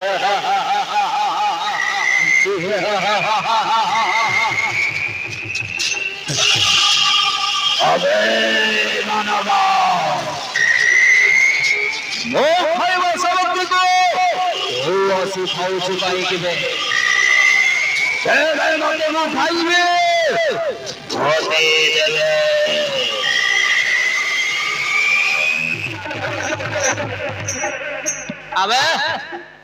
अबे मानवा मो खाइब सबक को ओ सिखाउ छुपाई के बे तेरे मते मो खाइबे होते देले अबे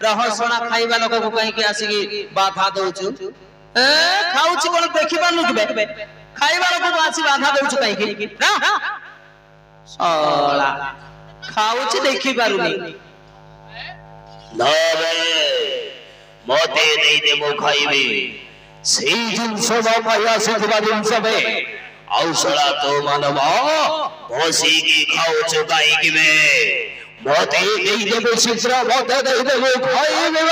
रहसना खाइबा लोक को कहीं के आसी की बाधा दउछु ए खाउची कोन देखि पानु के खाइबा लोक को आसी बाधा दउछु कहीं के ना साला खाउची देखि पारुनी नबे मोते देई दे मो खाइबे सेई जिंस माया सिथबा जिंस बे औसला तो मानवा भोसी की खाउछु कहीं के बे मोते देई दे शीघ्र मोते देई दे मो खाइबे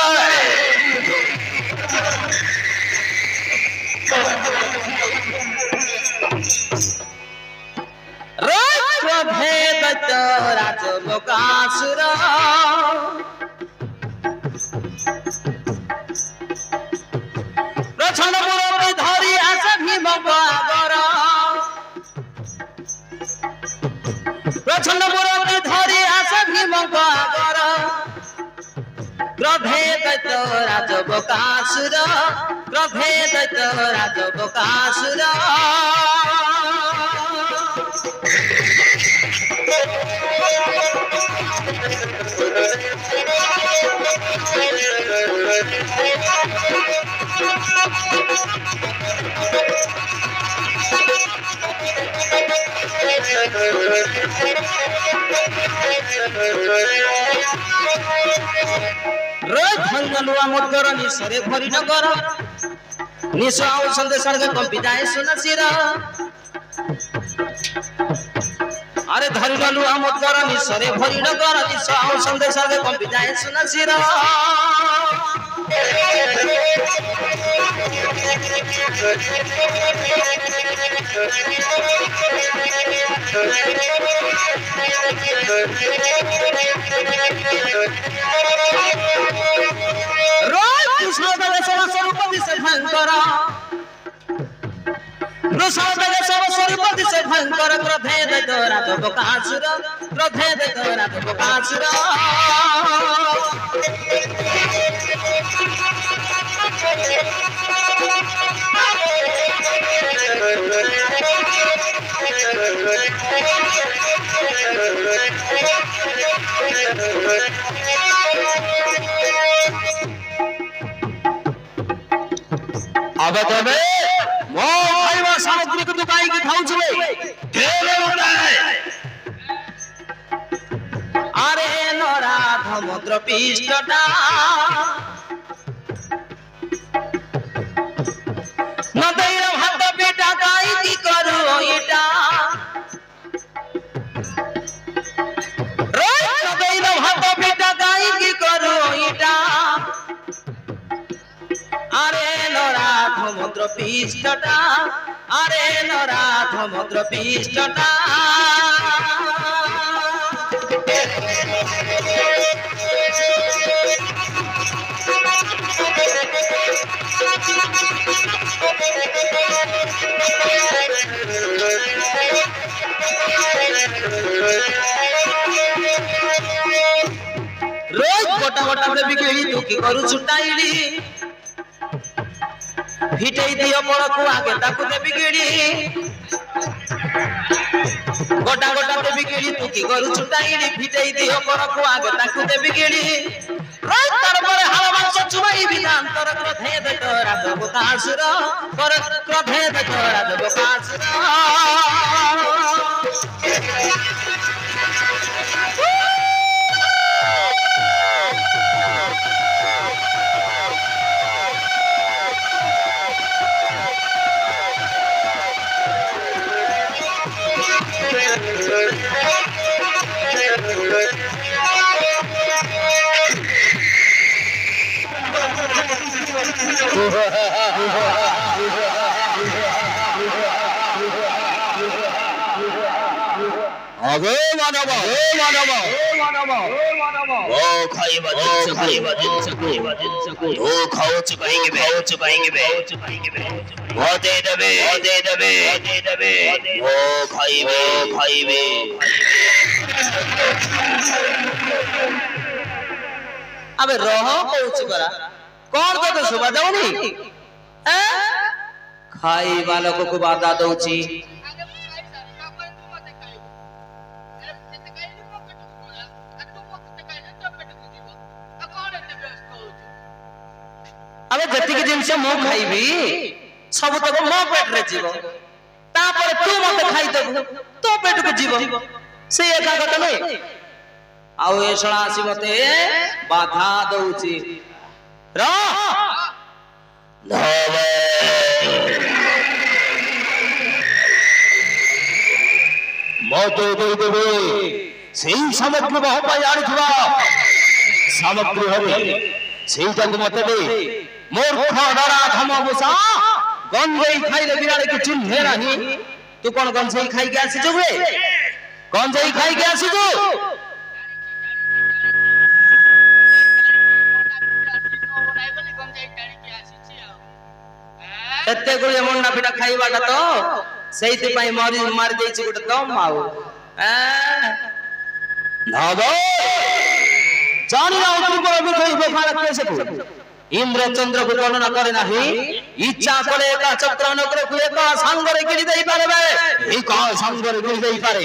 भेद राज लोकासुर प्रचंड मुरली धरी आस भीम बागर प्रचंड मुरली धरी आस भीम बागर क्रोधे दैत राज लोकासुर क्रोधे दैत राज लोकासुर भंगलुआ मुदगर निसरे भरी नगर निस आउ संदेश कंपी जाए सुन सिर अरे धरी ललु मुदगर निसरे भरी नगर निस आउ संदेश कंपी जाए सुन सिर स्वरूप दिशे भयंकर स्वरूप दिशे भयंकर क्रोधे दैत राज बकासुर क्रोधे दैत राज बकासुर अब तबे मो खाइबा सामग्री को दुकाई के खाउ छबे केले बताए अरे नरा समुद्र पृष्ठटा नदैर हात बेटा गाई की करू इटा रे नदैर हात बेटा गाई की करू इटा अरे नरा समुद्र पृष्ठटा अरे नरा समुद्र पृष्ठटा रोज गोटा गोटा देवी केली तू की करू छुटाइली हिटई दियो बड़कू आगे ताकू देवी केली गोटा गोटा देवी केली तू की करू छुटाइली हिटई दियो बड़कू आगे ताकू देवी केली रोज तार बरे हाल मांस चुबाई विधान तर क्रोधे दैत राज बकासुर कर क्रोधे दैत राज बकासुर ନବେ ମାନବ ମୋ ଖାଇବା ଜିନିଷକୁ ତୁ ଖାଉଛୁ କାହିଁକି ବେ ମୋ ଦେଇଦେବେ ମୋ ଖାଇବେ अबे रह कहूची परा कौन तो सुबह जाऊनी खाइबा लोक को बाधा दउची अबे जति के जिनस मो खाइबी सब तक मो पेट रे जीव तापर तू मते खाइ देबू तो पेट को जीव से एका कत नै आउ ए सळा आसी मते बाधा दउची र नवे मते दे देबे सेही सामग्री बह पाई आनिथबा सामग्री हरे सेही मते दे मूर्ख डरा धमबुसा गंजेई खाइले बिराले के चिन्हे नाही तू कोन गंजेई खाइ के आसी जुबे गंजेई खाइ के आसी जु एते गुळे मुंडा पिटा खाइबाटा तो सेहिति पई मारी देछि गोटे दम आउ नवे जानी ना तू को विधि बेखार कैसे को इंद्र चंद्र को गणना करे नाही इच्छा करे एका चक्र नगर को एका संगरे गिरी देई पारे बे एका संगरे गिरी देई पारे